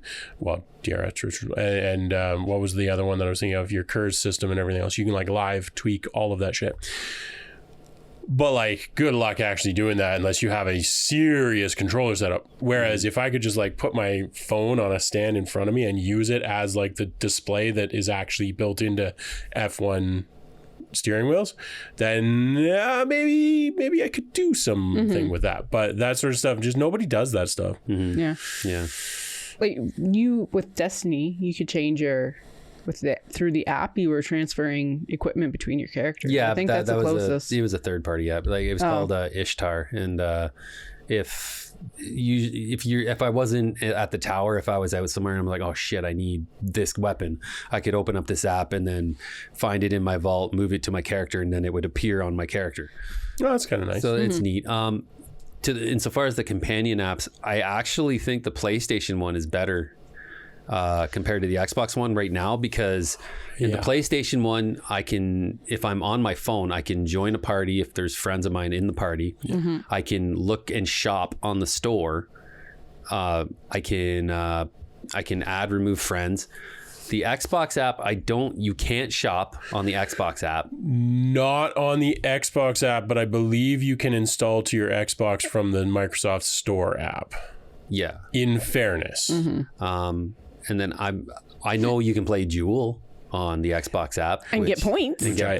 DRS and what was the other one that I was thinking of, your KERS system and everything else. You can like live tweak all of that shit. But like, good luck actually doing that unless you have a serious controller setup. Whereas if I could just like put my phone on a stand in front of me and use it as like the display that is actually built into F1 steering wheels, then maybe I could do something with that. But that sort of stuff, just nobody does that stuff. Yeah. Like you with Destiny, you could change your through the app. You were transferring equipment between your characters. Yeah, I think that's the closest. It was a third party app. Like it was called Ishtar, and if I wasn't at the tower, if I was out somewhere and I'm like, oh shit, I need this weapon, I could open up this app and then find it in my vault, move it to my character, and then it would appear on my character. Oh, that's kind of nice. So it's neat. Insofar as the companion apps, I actually think the PlayStation one is better compared to the Xbox one right now, because in the PlayStation one, I can, if I'm on my phone, I can join a party if there's friends of mine in the party. I can look and shop on the store. I can add, remove friends. The Xbox app, you can't shop on the Xbox app. Not on the Xbox app, but I believe you can install to your Xbox from the Microsoft Store app. Yeah. In fairness. And then I know you can play Jewel on the Xbox app and get points. Which I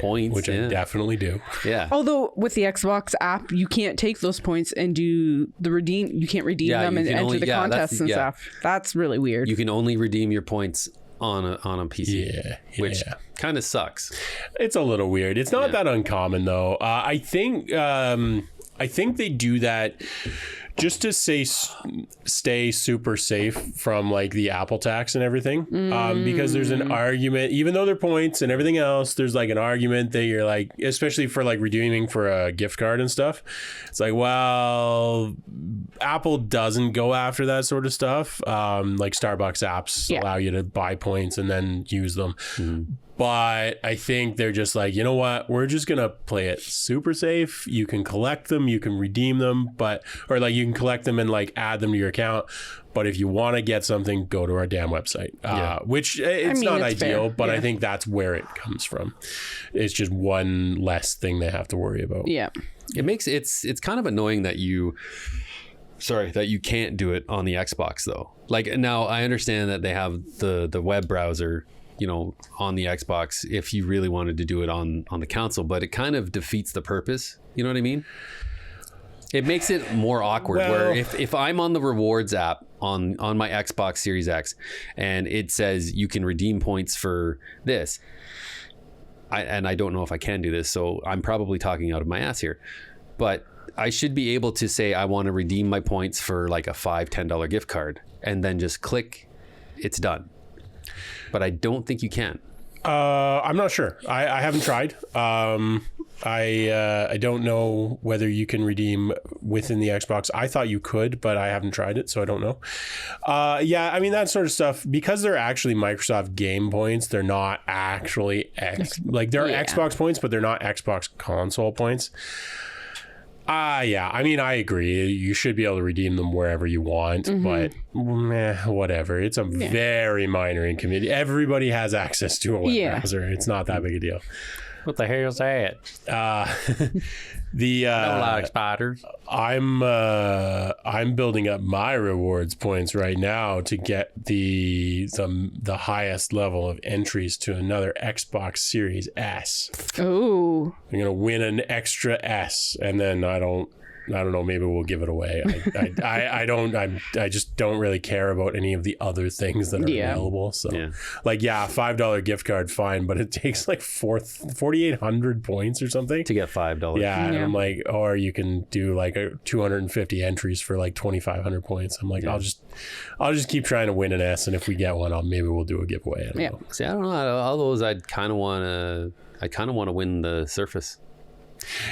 definitely do. Yeah. Although with the Xbox app, you can't take those points and do the redeem. You can't redeem them and enter the contests and stuff. That's really weird. You can only redeem your points on a PC, which kind of sucks. It's a little weird. It's not that uncommon though. I think they do that just to stay super safe from like the Apple tax and everything, because there's an argument, even though they're points and everything else, there's like an argument that you're like, especially for like redeeming for a gift card and stuff. It's like, well, Apple doesn't go after that sort of stuff. Like Starbucks apps allow you to buy points and then use them. But I think they're just like, you know what? We're just going to play it super safe. You can collect them, you can redeem them, or like you can collect them and like add them to your account. But if you want to get something, go to our damn website, which it's not ideal, fair. But I think that's where it comes from. It's just one less thing they have to worry about. Yeah. It's kind of annoying that you can't do it on the Xbox though. Like now I understand that they have the web browser, on the Xbox if you really wanted to do it on the console, but it kind of defeats the purpose. You know what I mean? It makes it more awkward where if I'm on the rewards app on my Xbox Series X and it says you can redeem points for this, I don't know if I can do this, so I'm probably talking out of my ass here, but I should be able to say I want to redeem my points for like a $5-10 gift card and then just click, it's done. But I don't think you can. I'm not sure. I haven't tried. I don't know whether you can redeem within the Xbox. I thought you could, but I haven't tried it, so I don't know. I mean, that sort of stuff, because they're actually Microsoft game points, they're not actually Xbox points, but they're not Xbox console points. I mean, I agree. You should be able to redeem them wherever you want, but whatever. It's a very minor inconvenience. Everybody has access to a web browser. It's not that big a deal. What the hell is that? Like spiders. I'm building up my rewards points right now to get the highest level of entries to another Xbox Series S. Oh, I'm gonna win an extra S, and then I don't know. Maybe we'll give it away. I just don't really care about any of the other things that are available. So, $5 gift card, fine, but it takes like 4,800 points or something to get $5. Yeah, and I'm like, or you can do like 250 entries for like 2,500 points. I'm like, I'll just keep trying to win an S, and if we get one, maybe we'll do a giveaway. I don't know. See, I don't know. All those, I kind of want to win the Surface.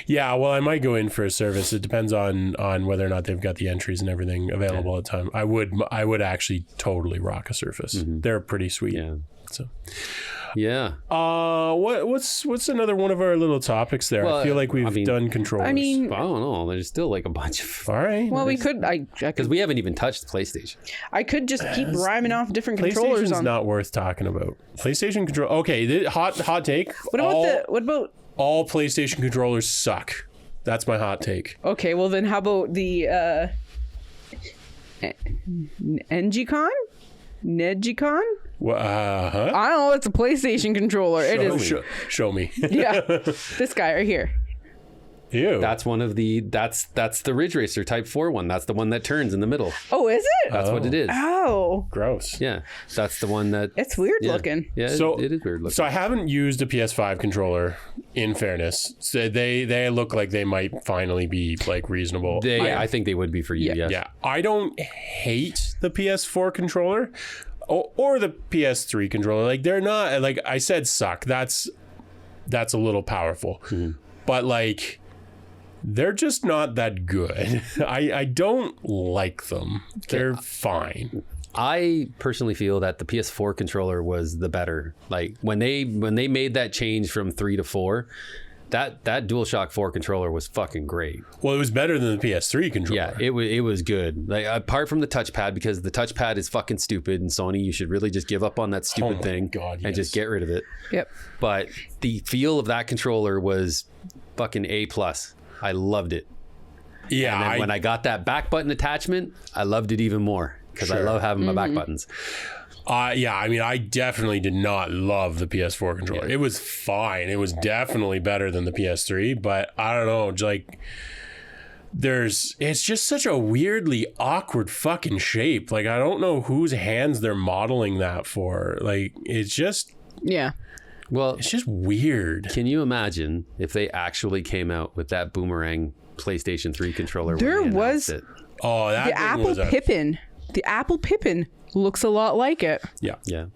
Yeah, well, I might go in for a service. It depends on whether or not they've got the entries and everything available at the time. I would actually totally rock a Surface. They're pretty sweet. So, Yeah. what's another one of our little topics there? Well, I feel like we've done controllers. I mean, I don't know. There's still like a bunch of. all right. well, we could. Because we haven't even touched the PlayStation. I could just keep rhyming off different controllers PlayStation's on. not worth talking about. PlayStation control. Okay, hot take. What about all PlayStation controllers suck? That's my hot take. Okay, well then, how about the Ngicon? Negicon? Huh? I don't know. It's a PlayStation controller. It is. Show me. Yeah, this guy right here. Ew. That's one of the that's the Ridge Racer Type 4 one. That's the one that turns in the middle. Oh, is it? That's what it is. Oh, gross. Yeah, that's the one that. it's weird Yeah. looking. Yeah, So it is weird looking. So I haven't used a PS5 controller. In fairness, so they look like they might finally be like reasonable. I think they would be for you. Yeah. Yes. Yeah, I don't hate the PS4 controller or the PS3 controller. Like they're not, like I said, suck. That's a little powerful, but like they're just not that good. I don't like them. They're fine. I personally feel that the PS4 controller was the better. Like when they made that change from 3 to 4, that DualShock 4 controller was fucking great. Well, it was better than the PS3 controller. Yeah, it was good. Like apart from the touchpad, because the touchpad is fucking stupid, and Sony, you should really just give up on that stupid thing God, and just get rid of it. Yep. But the feel of that controller was fucking A+. I loved it. Yeah. And then when I got that back button attachment, I loved it even more because I love having my back buttons. Yeah, I mean, I definitely did not love the PS4 controller. Yeah. It was fine. It was definitely better than the PS3, but I don't know, like it's just such a weirdly awkward fucking shape. Like I don't know whose hands they're modeling that for. Like it's just Yeah. Well, it's just weird. can you imagine if they actually came out with that boomerang PlayStation 3 controller? There when they announced was- it? Oh, that The thing Apple was Pippin. The Apple Pippin looks a lot like it. Yeah. Yeah.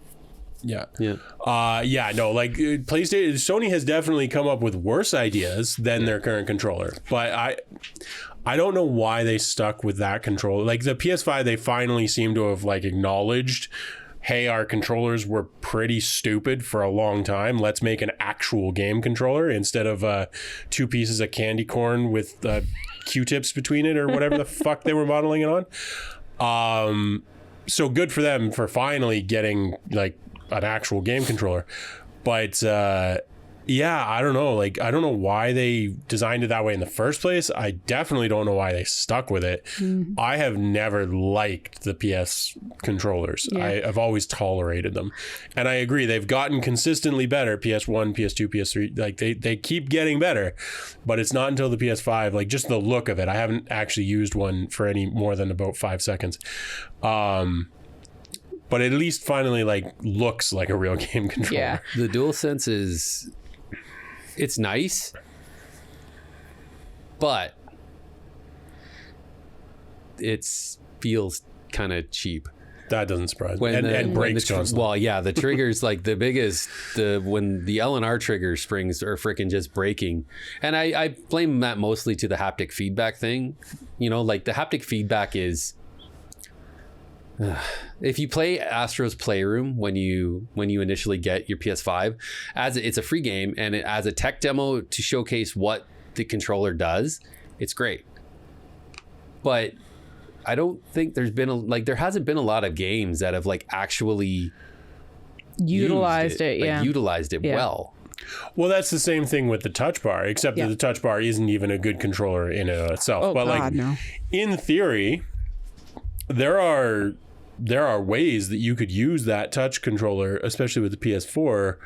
Yeah. Yeah. No, like PlayStation, Sony has definitely come up with worse ideas than their current controller. But I don't know why they stuck with that controller. Like the PS5, they finally seem to have like acknowledged, hey, our controllers were pretty stupid for a long time. Let's make an actual game controller instead of 2 pieces of candy corn with Q-tips between it or whatever the fuck they were modeling it on. So good for them for finally getting like an actual game controller. But yeah, I don't know. Like, I don't know why they designed it that way in the first place. I definitely don't know why they stuck with it. I have never liked the PS controllers. Yeah. I've always tolerated them. And I agree, they've gotten consistently better. PS1, PS2, PS3, like they keep getting better. But it's not until the PS5, like just the look of it. I haven't actually used one for any more than about 5 seconds. But at least finally like looks like a real game controller. Yeah. The DualSense it's nice, but it feels kind of cheap. That doesn't surprise me. When And breaks constantly. well, yeah, the triggers like when the L&R trigger springs are freaking just breaking, and I blame that mostly to the haptic feedback thing. You know, like the haptic feedback is. If you play Astro's Playroom when you initially get your PS5, it's a free game and as a tech demo to showcase what the controller does, it's great. But I don't think there hasn't been a lot of games that have like actually Utilized it. Yeah. utilized it well. Well, that's the same thing with the touch bar, except that the touch bar isn't even a good controller in and of itself. Oh, but God, like no. in theory, there are ways that you could use that touch controller, especially with the PS4,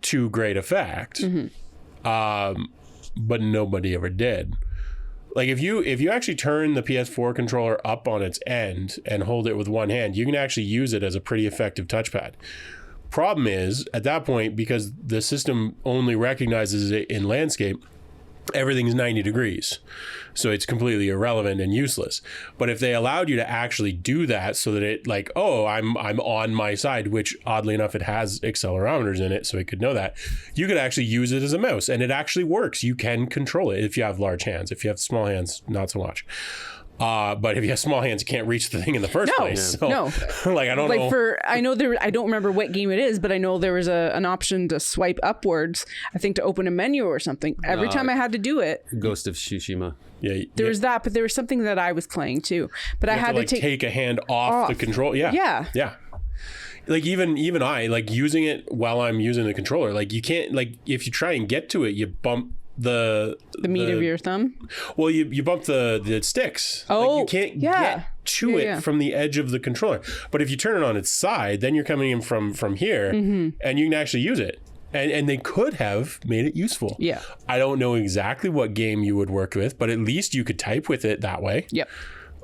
to great effect. But nobody ever did. Like if you actually turn the PS4 controller up on its end and hold it with one hand, you can actually use it as a pretty effective touchpad. Problem is, at that point, because the system only recognizes it in landscape, everything's 90 degrees. So it's completely irrelevant and useless. But if they allowed you to actually do that so that it like, oh, I'm on my side, which oddly enough, it has accelerometers in it, so it could know that, you could actually use it as a mouse and it actually works. You can control it if you have large hands. If you have small hands, not so much. But if you have small hands, you can't reach the thing in the first place. So, like, I don't know. I don't remember what game it is, but I know there was an option to swipe upwards, I think, to open a menu or something. Every time I had to do it. Ghost of Tsushima. Yeah, there was that, but there was something that I was playing too. But I had to take a hand off the control. Yeah. Like even I like using it while I'm using the controller. Like you can't, like, if you try and get to it, you bump the meat of your thumb. Well, you bump the sticks. Oh, like you can't get to it from the edge of the controller. But if you turn it on its side, then you're coming in from here, and you can actually use it. And they could have made it useful. Yeah. I don't know exactly what game you would work with, but at least you could type with it that way. Yep.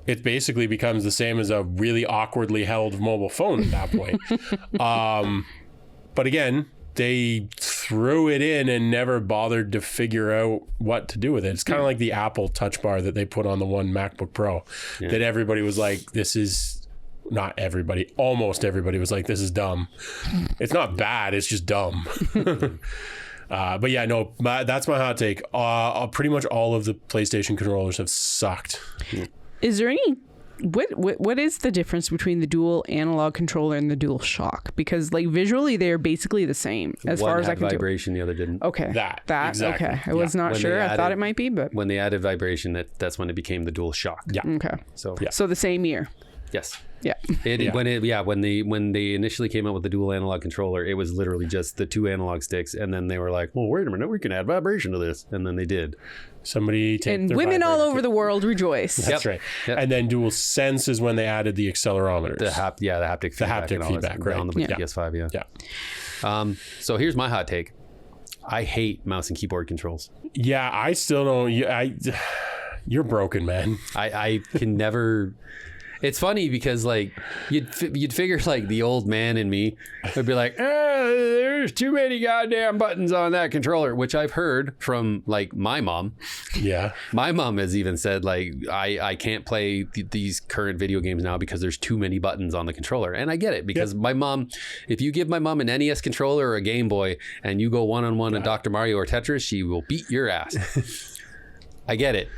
It basically becomes the same as a really awkwardly held mobile phone at that point. But again, they threw it in and never bothered to figure out what to do with it. It's kind of like the Apple Touch Bar that they put on the one MacBook Pro that everybody was like, this is... Not everybody, almost everybody was like, this is dumb. It's not bad, it's just dumb. But yeah, no, that's my hot take. Pretty much all of the PlayStation controllers have sucked. Is there any... What is the difference between the dual analog controller and the dual shock? Because like visually they're basically the same as far as I can tell. Vibration, the other didn't. Okay. That exactly. Okay. I was not sure. I thought it might be, but when they added vibration, that's when it became the dual shock. Yeah. Okay. So the same year. Yes. Yeah. When they initially came out with the dual analog controller, it was literally just the two analog sticks, and then they were like, well, wait a minute, we can add vibration to this, and then they did. Somebody take and women all over the world rejoice. That's right. Yep. And then dual sense is when they added the accelerometers. The haptic feedback right? on the PS5. Yeah. So here's my hot take. I hate mouse and keyboard controls. Yeah, I still don't. You're broken, man. I can never. It's funny because like you'd figure like the old man in me would be like, there's too many goddamn buttons on that controller, which I've heard from like my mom. Yeah. My mom has even said like, I can't play these current video games now because there's too many buttons on the controller. And I get it because my mom, if you give my mom an NES controller or a Game Boy and you go one-on-one at Dr. Mario or Tetris, she will beat your ass. I get it.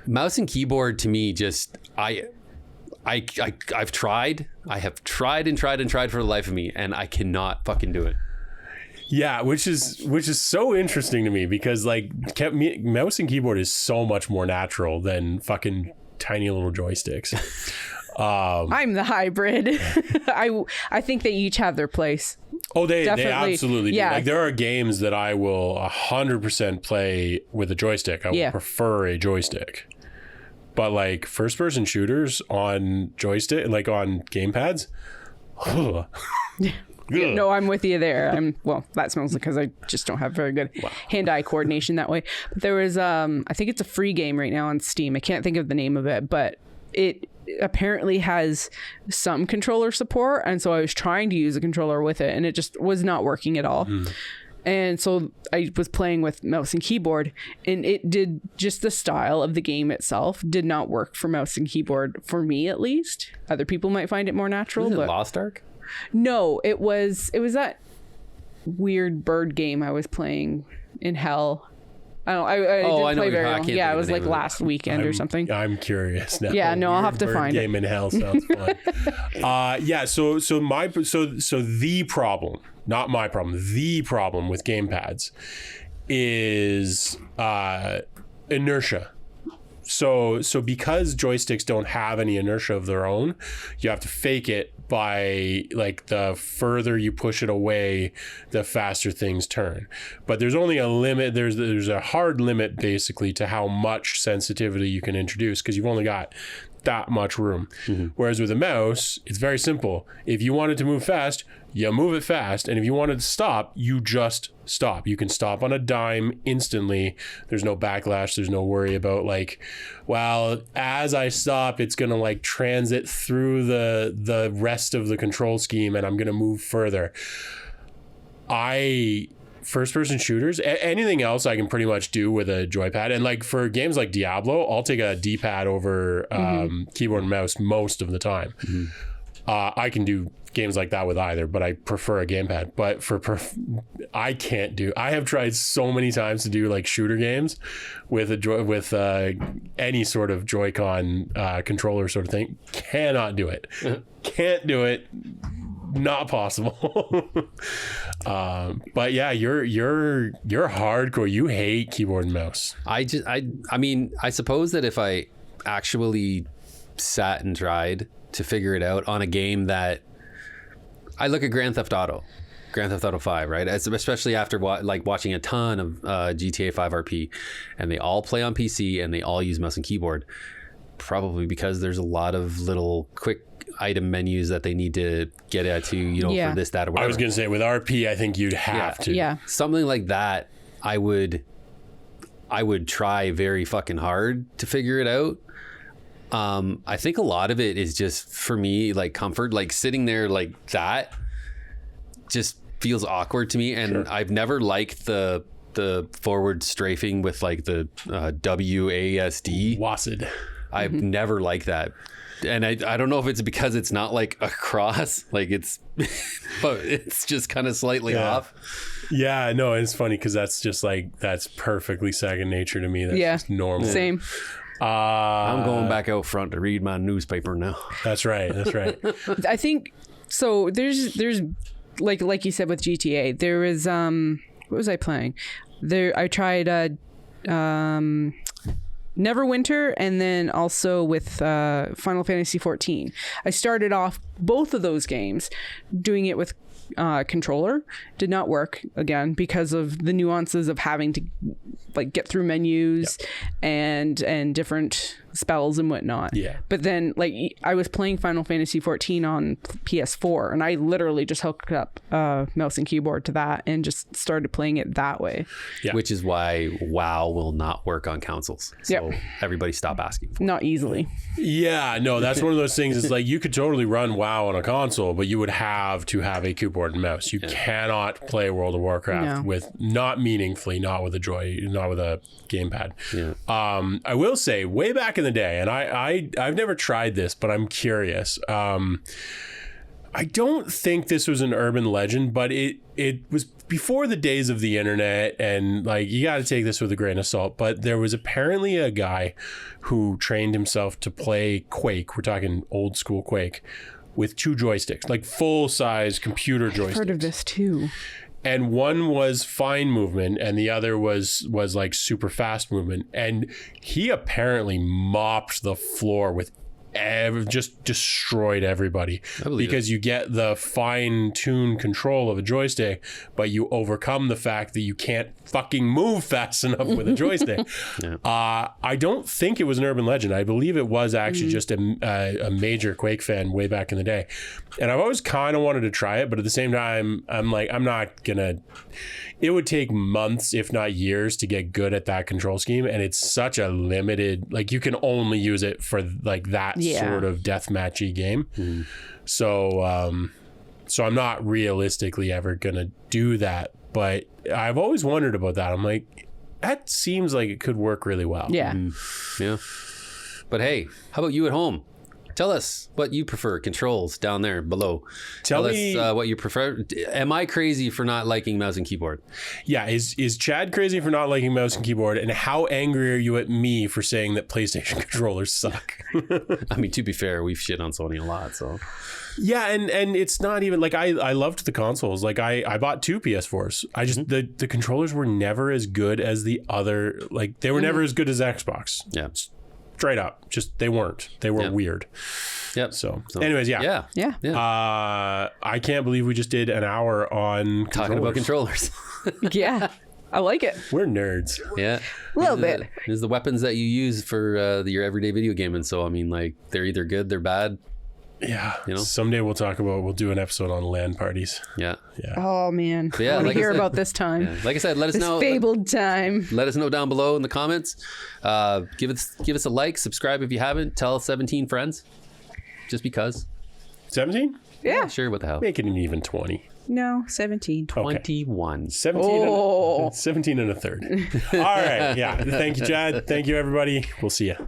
Mouse and keyboard to me just, I've tried. I have tried and tried and tried for the life of me, and I cannot fucking do it. Yeah, which is so interesting to me because like mouse and keyboard is so much more natural than fucking tiny little joysticks. I'm the hybrid. I think they each have their place. Oh, they absolutely do. Like there are games that I will 100% play with a joystick. I will prefer a joystick. But like first person shooters on joystick, like on gamepads. No, I'm with you there. That smells because I just don't have very good hand-eye coordination that way. But there was I think it's a free game right now on Steam. I can't think of the name of it, but it apparently has some controller support, and so I was trying to use a controller with it and it just was not working at all. And so I was playing with mouse and keyboard, and it did just the style of the game itself did not work for mouse and keyboard for me, at least. Other people might find it more natural. Isn't it Lost Ark? No, it was that weird bird game I was playing in hell. I didn't play very long. Yeah, it was like last weekend or something. I'm curious now. Yeah, no, I'll have to find it. Game in hell sounds fun. So the problem, not my problem, the problem with gamepads is inertia. So because joysticks don't have any inertia of their own, you have to fake it by like the further you push it away, the faster things turn. But there's only a limit. There's a hard limit basically to how much sensitivity you can introduce because you've only got that much room. Whereas with a mouse, it's very simple. If you want it to move fast, you move it fast. And if you want it to stop, you just stop. You can stop on a dime instantly. There's no backlash. There's no worry about like, well, as I stop, it's going to like transit through the rest of the control scheme and I'm going to move further. First person shooters, anything else I can pretty much do with a joypad. And like for games like Diablo, I'll take a D-pad over keyboard and mouse most of the time. I can do games like that with either, but I prefer a gamepad. But I can't do. I have tried so many times to do like shooter games with any sort of Joy-Con controller sort of thing. Cannot do it. Can't do it. Not possible. But yeah, you're hardcore. You hate keyboard and mouse. I mean, I suppose that if I actually sat and tried to figure it out on a game that I look at Grand Theft Auto 5, right? Especially after watching a ton of GTA 5 RP, and they all play on PC and they all use mouse and keyboard, probably because there's a lot of little quick item menus that they need to get at to, for this, that, or whatever. I was going to say with RP, I think you'd have to. Yeah. Something like that, I would try very fucking hard to figure it out. I think a lot of it is just, for me, like comfort, like sitting there like that just feels awkward to me. And I've never liked the forward strafing with like the WASD. WASD. I've never liked that. And I don't know if it's because it's not like a cross, like it's, but it's just kind of slightly off. Yeah, no, it's funny because that's perfectly second nature to me. That's just normal. Same. I'm going back out front to read my newspaper now. That's right. I think so. There's like you said with GTA, there was what was I playing? I tried Neverwinter, and then also with Final Fantasy 14. I started off both of those games doing it with controller. Did not work again because of the nuances of having to like get through menus and different spells and whatnot. Yeah. But then like I was playing Final Fantasy 14 on PS4, and I literally just hooked up mouse and keyboard to that and just started playing it that way. Yeah. Which is why WoW will not work on consoles. So everybody stop asking. Not easily. Yeah, no, that's one of those things. It's like you could totally run WoW on a console, but you would have to have a keyboard and mouse. You cannot play World of Warcraft with not meaningfully, not with a gamepad. Yeah. I will say, way back in the day, and I've never tried this, but I'm curious. I don't think this was an urban legend, but it was before the days of the internet, and like you got to take this with a grain of salt. But there was apparently a guy who trained himself to play Quake. We're talking old school Quake with 2 joysticks, like full size computer joysticks. I've heard of this too. And one was fine movement and the other was like super fast movement. And he apparently mopped the floor with just destroyed everybody because you get the fine-tuned control of a joystick, but you overcome the fact that you can't fucking move fast enough with a joystick. I don't think it was an urban legend. I believe it was actually just a major Quake fan way back in the day. And I've always kind of wanted to try it, but at the same time, I'm like, I'm not gonna. It would take months, if not years, to get good at that control scheme, and it's such a limited. Like you can only use it for like that sort of deathmatchy game. So I'm not realistically ever gonna do that. But I've always wondered about that. I'm like, that seems like it could work really well. Yeah. Yeah. But hey, how about you at home? Tell us what you prefer. Controls down there below. Tell us what you prefer. Am I crazy for not liking mouse and keyboard? Yeah. Is Chad crazy for not liking mouse and keyboard? And how angry are you at me for saying that PlayStation controllers suck? I mean, to be fair, we've shit on Sony a lot, so. Yeah, and it's not even like I loved the consoles. Like I bought 2 PS4s. I just the controllers were never as good as the other. Like they were never as good as Xbox. Yeah. Straight up, just they weren't. They were weird. Yep. So anyways, Yeah. I can't believe we just did an hour on talking about controllers. Yeah. I like it. We're nerds. Yeah. A little bit. There's the weapons that you use for your everyday video gaming. So I mean, like they're either good, they're bad. Yeah. Someday we'll do an epistive on LAN parties. Yeah. Yeah. Oh man. I want to hear about this time. Yeah. Like I said, let us know. Fabled time. Let us know down below in the comments. Give us a like, subscribe if you haven't. Tell 17 friends. Just because. 17? Yeah. Sure, what the hell. Make it an even 20. No, 17. 21. 17 and a third. All right. Yeah. Thank you, Chad. Thank you, everybody. We'll see you.